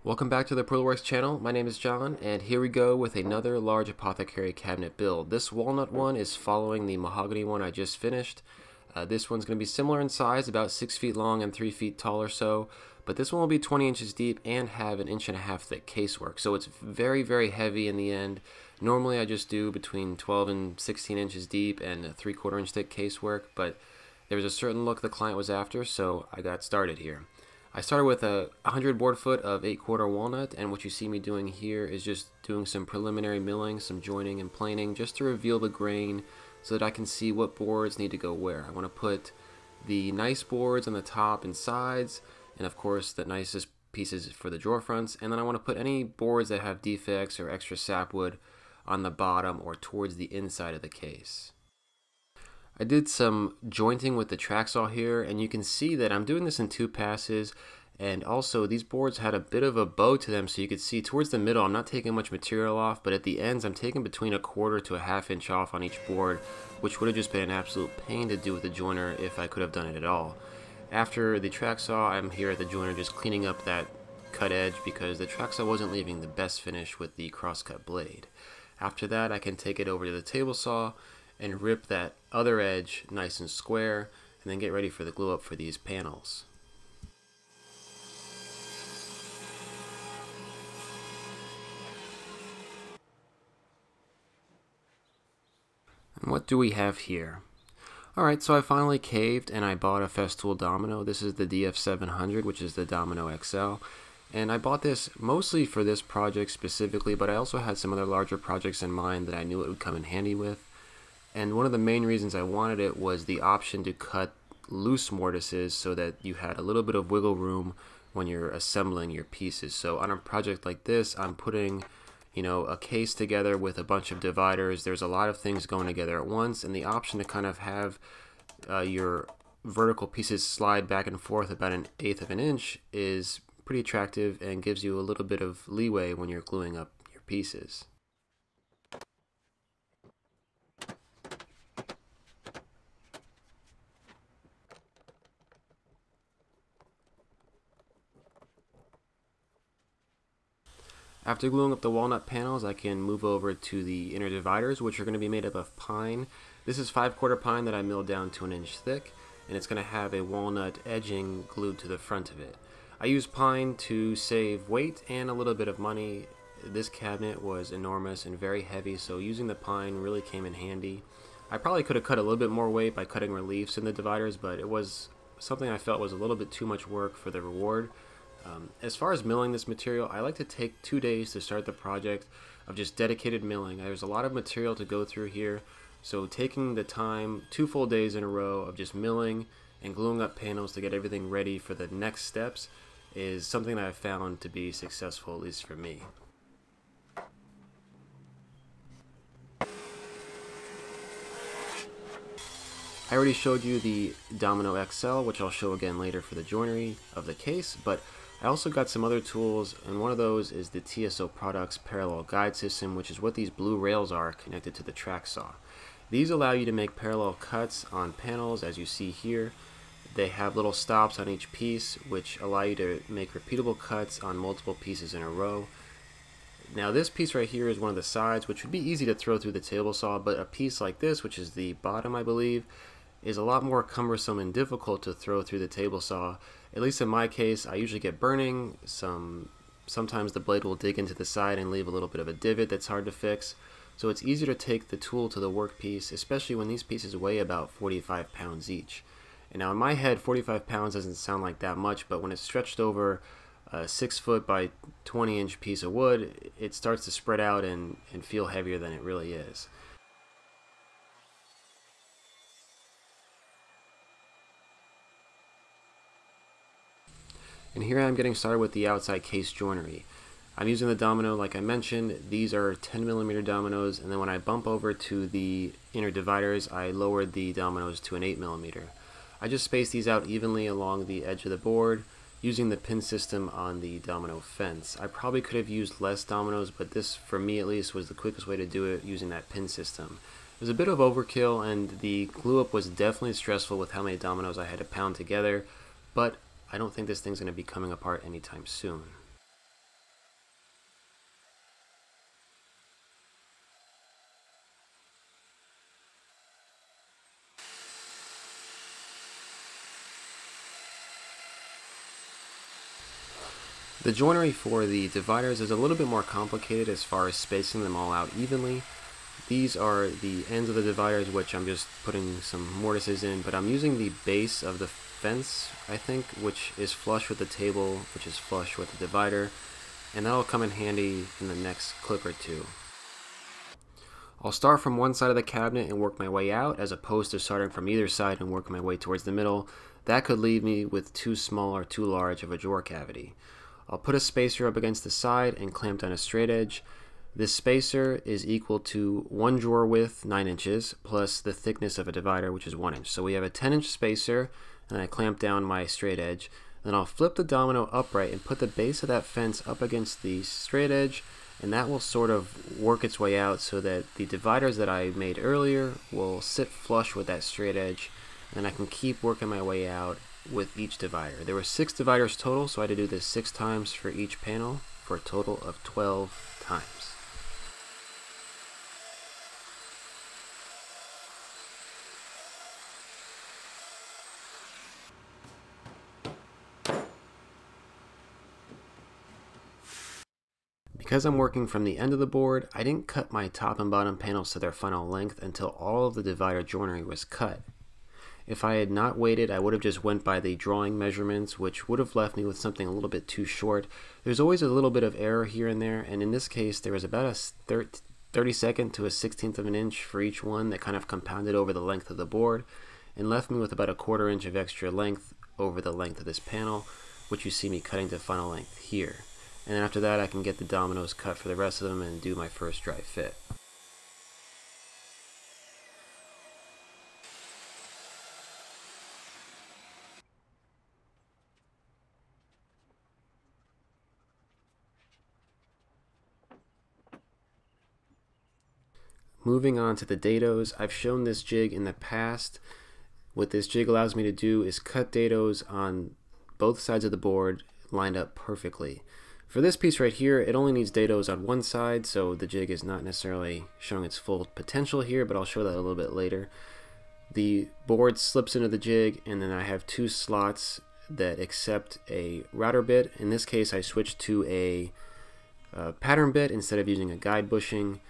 Welcome back to the parillaworks channel. My name is John, and here we go with another large apothecary cabinet build. This walnut one is following the mahogany one I just finished. This one's going to be similar in size, about 6 feet long and 3 feet tall or so, but this one will be 20 inches deep and have an 1.5 inch thick casework, so it's very, very heavy in the end. Normally I just do between 12 and 16 inches deep and a 3/4 inch thick casework, but there was a certain look the client was after, so I got started here. I started with a 100 board foot of 8/4 walnut, and what you see me doing here is just doing some preliminary milling, some joining and planing, just to reveal the grain so that I can see what boards need to go where. I want to put the nice boards on the top and sides, and of course the nicest pieces for the drawer fronts, and then I want to put any boards that have defects or extra sapwood on the bottom or towards the inside of the case. I did some jointing with the track saw here, and you can see that I'm doing this in 2 passes, and also these boards had a bit of a bow to them, so you could see towards the middle I'm not taking much material off, but at the ends I'm taking between 1/4 to 1/2 inch off on each board, which would have just been an absolute pain to do with the joiner if I could have done it at all. After the track saw, I'm here at the joiner just cleaning up that cut edge because the track saw wasn't leaving the best finish with the crosscut blade. After that I can take it over to the table saw and rip that other edge nice and square, and then get ready for the glue up for these panels. And what do we have here? Alright, so I finally caved and I bought a Festool Domino. This is the DF700, which is the Domino XL. And I bought this mostly for this project specifically, but I also had some other larger projects in mind that I knew it would come in handy with. And one of the main reasons I wanted it was the option to cut loose mortises so that you had a little bit of wiggle room when you're assembling your pieces. So on a project like this, I'm putting, a case together with a bunch of dividers. There's a lot of things going together at once, and the option to kind of have your vertical pieces slide back and forth about 1/8 of an inch is pretty attractive and gives you a little bit of leeway when you're gluing up your pieces. After gluing up the walnut panels, I can move over to the inner dividers, which are going to be made up of pine. This is 5/4 pine that I milled down to 1 inch thick, and it's going to have a walnut edging glued to the front of it. I use pine to save weight and a little bit of money. This cabinet was enormous and very heavy, so using the pine really came in handy. I probably could have cut a little bit more weight by cutting reliefs in the dividers, but it was something I felt was a little bit too much work for the reward. As far as milling this material, I like to take 2 days to start the project of just dedicated milling. There's a lot of material to go through here, so taking the time 2 full days in a row of just milling and gluing up panels to get everything ready for the next steps is something that I've found to be successful, at least for me. I already showed you the Domino XL, which I'll show again later for the joinery of the case, but I also got some other tools, and one of those is the TSO Products Parallel Guide System, which is what these blue rails are connected to the track saw. These allow you to make parallel cuts on panels, as you see here. They have little stops on each piece, which allow you to make repeatable cuts on multiple pieces in a row. Now this piece right here is one of the sides, which would be easy to throw through the table saw, but a piece like this, which is the bottom I believe, is a lot more cumbersome and difficult to throw through the table saw. At least in my case, I usually get burning. Sometimes the blade will dig into the side and leave a little bit of a divot that's hard to fix. So it's easier to take the tool to the workpiece, especially when these pieces weigh about 45 pounds each. And now in my head, 45 pounds doesn't sound like that much, but when it's stretched over a 6 foot by 20 inch piece of wood, it starts to spread out and feel heavier than it really is. And here I'm getting started with the outside case joinery. I'm using the domino like I mentioned. These are 10mm dominoes, and then when I bump over to the inner dividers, I lowered the dominoes to an 8mm. I just spaced these out evenly along the edge of the board using the pin system on the domino fence. I probably could have used less dominoes, but this, for me at least, was the quickest way to do it using that pin system. It was a bit of overkill, and the glue up was definitely stressful with how many dominoes I had to pound together, but I don't think this thing's going to be coming apart anytime soon. The joinery for the dividers is a little bit more complicated as far as spacing them all out evenly. These are the ends of the dividers, which I'm just putting some mortises in, but I'm using the base of the fence, I think, which is flush with the table, which is flush with the divider, and that'll come in handy in the next clip or two. I'll start from one side of the cabinet and work my way out, as opposed to starting from either side and working my way towards the middle. That could leave me with too small or too large of a drawer cavity. I'll put a spacer up against the side and clamp down a straight edge. This spacer is equal to one drawer width, 9 inches, plus the thickness of a divider, which is 1 inch. So we have a 10-inch spacer, and I clamp down my straight edge. Then I'll flip the domino upright and put the base of that fence up against the straight edge, and that will sort of work its way out so that the dividers that I made earlier will sit flush with that straight edge, and I can keep working my way out with each divider. There were 6 dividers total, so I had to do this 6 times for each panel for a total of 12 times. Because I'm working from the end of the board, I didn't cut my top and bottom panels to their final length until all of the divider joinery was cut. If I had not waited, I would have just went by the drawing measurements, which would have left me with something a little bit too short. There's always a little bit of error here and there, and in this case there was about a 32nd to a 16th of an inch for each one that kind of compounded over the length of the board and left me with about a 1/4 inch of extra length over the length of this panel, which you see me cutting to final length here. And then after that I can get the dominoes cut for the rest of them and do my first dry fit. Moving on to the dados, I've shown this jig in the past. What this jig allows me to do is cut dados on both sides of the board lined up perfectly. For this piece right here, it only needs dados on one side, so the jig is not necessarily showing its full potential here, but I'll show that a little bit later. The board slips into the jig, and then I have 2 slots that accept a router bit. In this case, I switched to a pattern bit instead of using a guide bushing.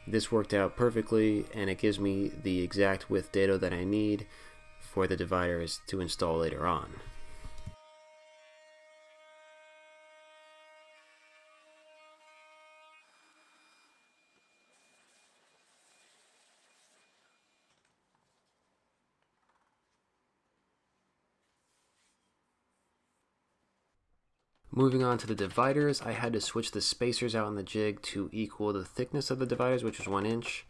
This worked out perfectly, and it gives me the exact width dado that I need for the dividers to install later on. Moving on to the dividers, I had to switch the spacers out on the jig to equal the thickness of the dividers, which was 1 inch,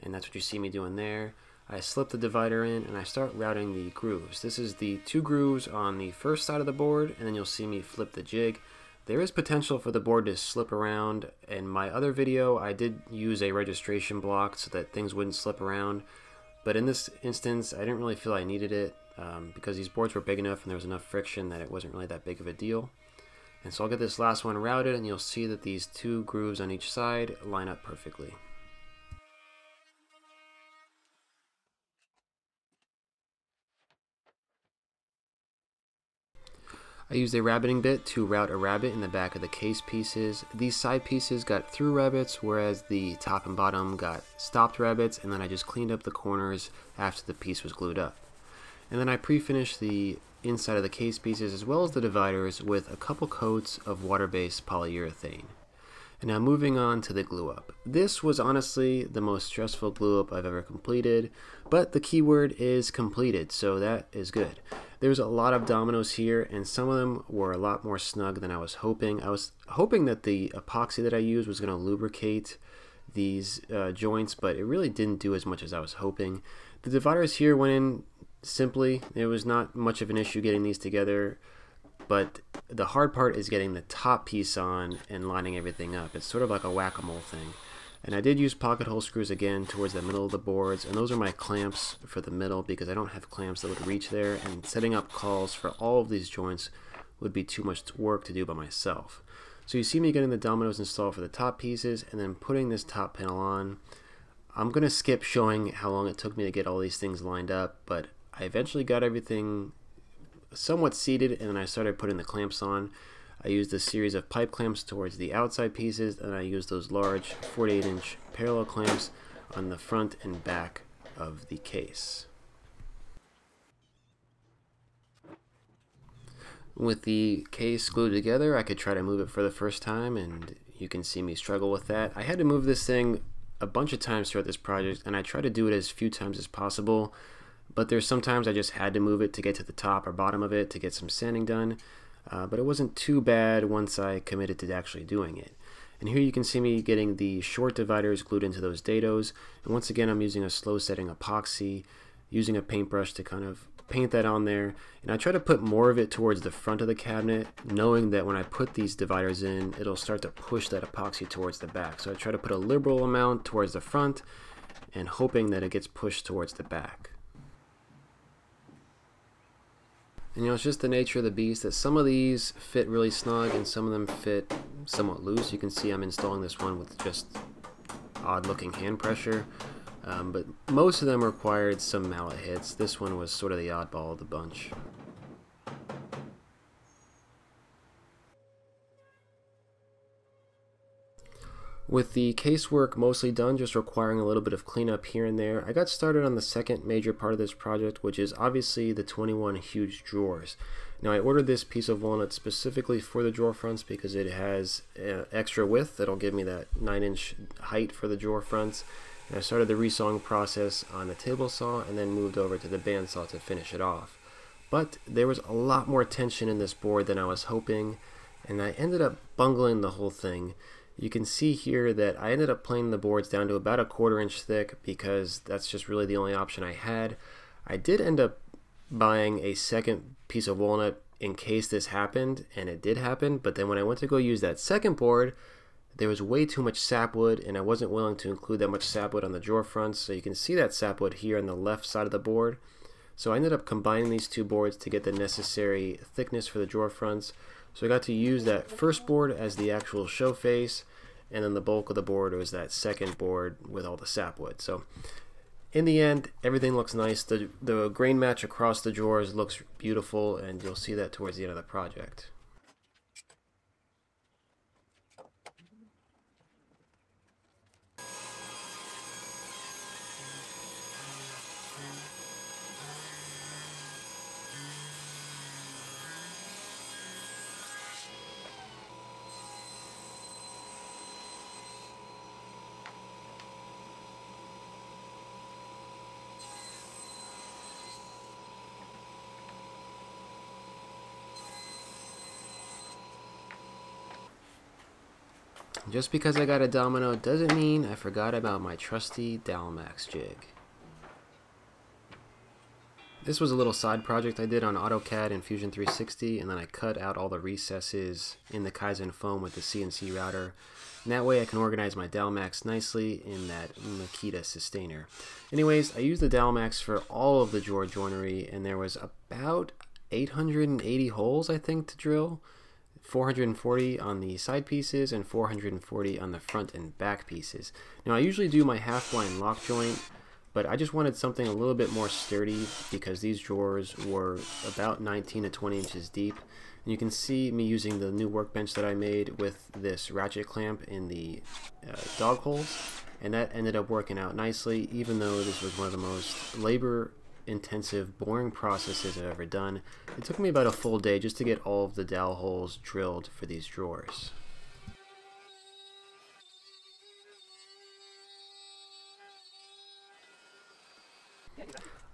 and that's what you see me doing there. I slip the divider in and I start routing the grooves. This is the 2 grooves on the first side of the board, and then you'll see me flip the jig. There is potential for the board to slip around. In my other video, I did use a registration block so that things wouldn't slip around, but in this instance, I didn't really feel I needed it because these boards were big enough and there was enough friction that it wasn't really that big of a deal. And so I'll get this last one routed, and you'll see that these 2 grooves on each side line up perfectly. I used a rabbiting bit to route a rabbet in the back of the case pieces. These side pieces got through rabbets, whereas the top and bottom got stopped rabbets, and then I just cleaned up the corners after the piece was glued up. And then I pre-finished the inside of the case pieces as well as the dividers with a couple coats of water-based polyurethane. And now moving on to the glue up. This was honestly the most stressful glue up I've ever completed, but the keyword is completed, so that is good. There's a lot of dominoes here, and some of them were a lot more snug than I was hoping. I was hoping that the epoxy that I used was going to lubricate these joints, but it really didn't do as much as I was hoping. The dividers here went in simply. It was not much of an issue getting these together, but the hard part is getting the top piece on and lining everything up. It's sort of like a whack-a-mole thing. And I did use pocket hole screws again towards the middle of the boards, and those are my clamps for the middle because I don't have clamps that would reach there, and setting up cauls for all of these joints would be too much work to do by myself. So you see me getting the dominoes installed for the top pieces and then putting this top panel on. I'm going to skip showing how long it took me to get all these things lined up, but I eventually got everything somewhat seated, and then I started putting the clamps on. I used a series of pipe clamps towards the outside pieces, and I used those large 48-inch parallel clamps on the front and back of the case. With the case glued together, I could try to move it for the first time, and you can see me struggle with that. I had to move this thing a bunch of times throughout this project, and I try to do it as few times as possible, but there's sometimes I just had to move it to get to the top or bottom of it to get some sanding done, but it wasn't too bad once I committed to actually doing it. And here you can see me getting the short dividers glued into those dados, and once again I'm using a slow setting epoxy, using a paintbrush to kind of paint that on there, and I try to put more of it towards the front of the cabinet, knowing that when I put these dividers in, it'll start to push that epoxy towards the back. So I try to put a liberal amount towards the front and hoping that it gets pushed towards the back. And you know, it's just the nature of the beast that some of these fit really snug and some of them fit somewhat loose. You can see I'm installing this one with just odd looking hand pressure. But most of them required some mallet hits. This one was sort of the oddball of the bunch. With the casework mostly done, just requiring a little bit of cleanup here and there, I got started on the second major part of this project, which is obviously the 21 huge drawers. Now I ordered this piece of walnut specifically for the drawer fronts because it has extra width that'll give me that 9-inch height for the drawer fronts. And I started the resawing process on the table saw and then moved over to the bandsaw to finish it off. But there was a lot more tension in this board than I was hoping, and I ended up bungling the whole thing. You can see here that I ended up planing the boards down to about a 1/4 inch thick because that's just really the only option I had. I did end up buying a second piece of walnut in case this happened, and it did happen, but then when I went to go use that second board, there was way too much sapwood, and I wasn't willing to include that much sapwood on the drawer fronts, so you can see that sapwood here on the left side of the board. So I ended up combining these two boards to get the necessary thickness for the drawer fronts. So I got to use that first board as the actual show face, and then the bulk of the board was that second board with all the sapwood. So in the end, everything looks nice. The grain match across the drawers looks beautiful, and you'll see that towards the end of the project. Just because I got a domino doesn't mean I forgot about my trusty Dalmax jig. This was a little side project I did on AutoCAD and Fusion 360, and then I cut out all the recesses in the Kaizen foam with the CNC router. And that way I can organize my Dalmax nicely in that Makita sustainer. Anyways, I used the Dalmax for all of the drawer joinery, and there was about 880 holes I think to drill. 440 on the side pieces and 440 on the front and back pieces. Now I usually do my half blind lock joint, but I just wanted something a little bit more sturdy because these drawers were about 19 to 20 inches deep. And you can see me using the new workbench that I made with this ratchet clamp in the dog holes, and that ended up working out nicely, even though this was one of the most labor intensive, boring processes I've ever done. It took me about a full day just to get all of the dowel holes drilled for these drawers.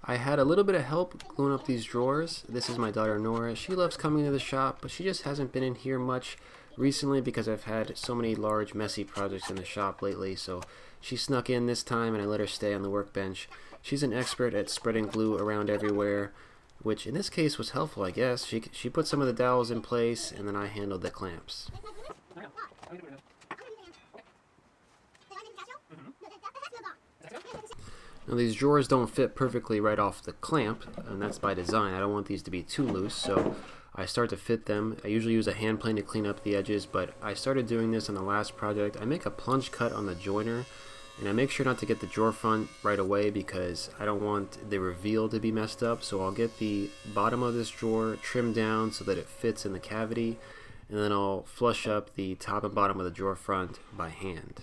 I had a little bit of help gluing up these drawers. This is my daughter Nora. She loves coming to the shop, but she just hasn't been in here much recently because I've had so many large messy projects in the shop lately, so she snuck in this time and I let her stay on the workbench. She's an expert at spreading glue around everywhere, which in this case was helpful, I guess. She put some of the dowels in place, and then I handled the clamps. Now these drawers don't fit perfectly right off the clamp, and that's by design. I don't want these to be too loose, so I start to fit them. I usually use a hand plane to clean up the edges, but I started doing this on the last project. I make a plunge cut on the joiner, and I make sure not to get the drawer front right away because I don't want the reveal to be messed up. So I'll get the bottom of this drawer trimmed down so that it fits in the cavity, and then I'll flush up the top and bottom of the drawer front by hand.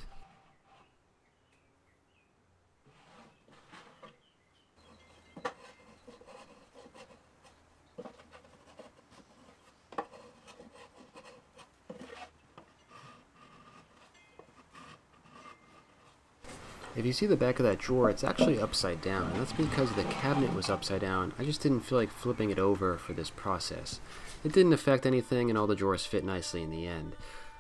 If you see the back of that drawer, it's actually upside down, and that's because the cabinet was upside down. I just didn't feel like flipping it over for this process. It didn't affect anything, and all the drawers fit nicely in the end.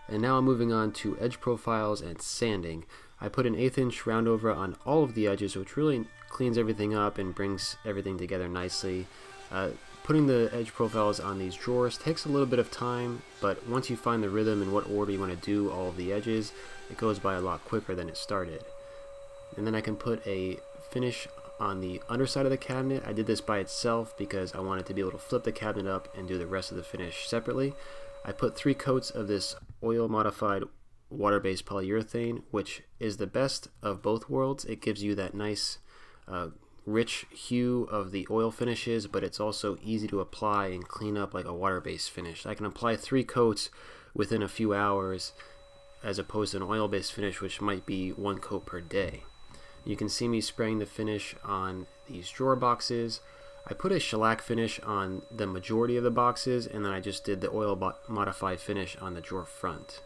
And now I'm moving on to edge profiles and sanding. I put an 1/8 inch round over on all of the edges, which really cleans everything up and brings everything together nicely. Putting the edge profiles on these drawers takes a little bit of time, but once you find the rhythm and what order you want to do all of the edges, it goes by a lot quicker than it started. And then I can put a finish on the underside of the cabinet. I did this by itself because I wanted to be able to flip the cabinet up and do the rest of the finish separately. I put 3 coats of this oil modified water-based polyurethane, which is the best of both worlds. It gives you that nice rich hue of the oil finishes, but it's also easy to apply and clean up like a water-based finish. I can apply 3 coats within a few hours as opposed to an oil-based finish, which might be 1 coat per day. You can see me spraying the finish on these drawer boxes. I put a shellac finish on the majority of the boxes, and then I just did the oil modified finish on the drawer front.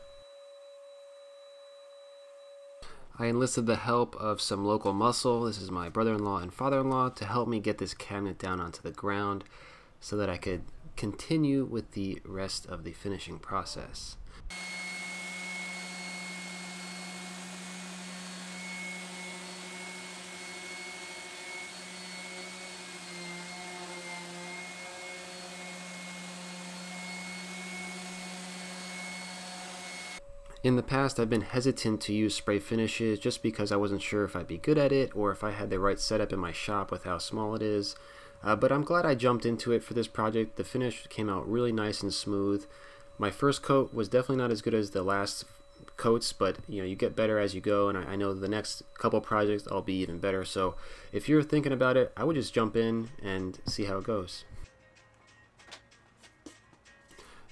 I enlisted the help of some local muscle. This is my brother-in-law and father-in-law to help me get this cabinet down onto the ground so that I could continue with the rest of the finishing process. In the past, I've been hesitant to use spray finishes just because I wasn't sure if I'd be good at it or if I had the right setup in my shop with how small it is. But I'm glad I jumped into it for this project. The finish came out really nice and smooth. My first coat was definitely not as good as the last coats, but you get better as you go, and I know the next couple projects I'll be even better. So if you're thinking about it, I would just jump in and see how it goes.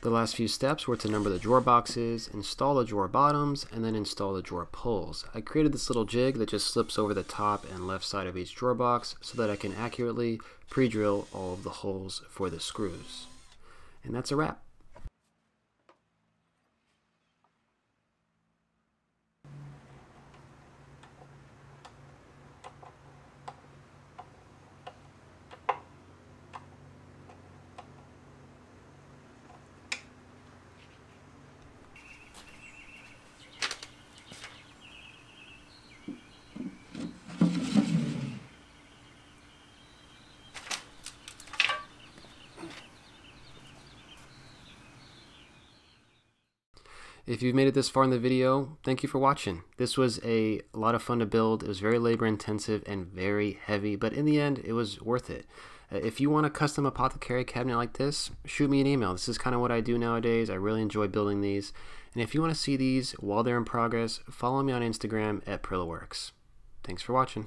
The last few steps were to number the drawer boxes, install the drawer bottoms, and then install the drawer pulls. I created this little jig that just slips over the top and left side of each drawer box so that I can accurately pre-drill all of the holes for the screws. And that's a wrap. If you've made it this far in the video, thank you for watching. This was a lot of fun to build. It was very labor intensive and very heavy, but in the end, it was worth it. If you want a custom apothecary cabinet like this, shoot me an email. This is kind of what I do nowadays. I really enjoy building these. And if you want to see these while they're in progress, follow me on Instagram at parillaworks. Thanks for watching.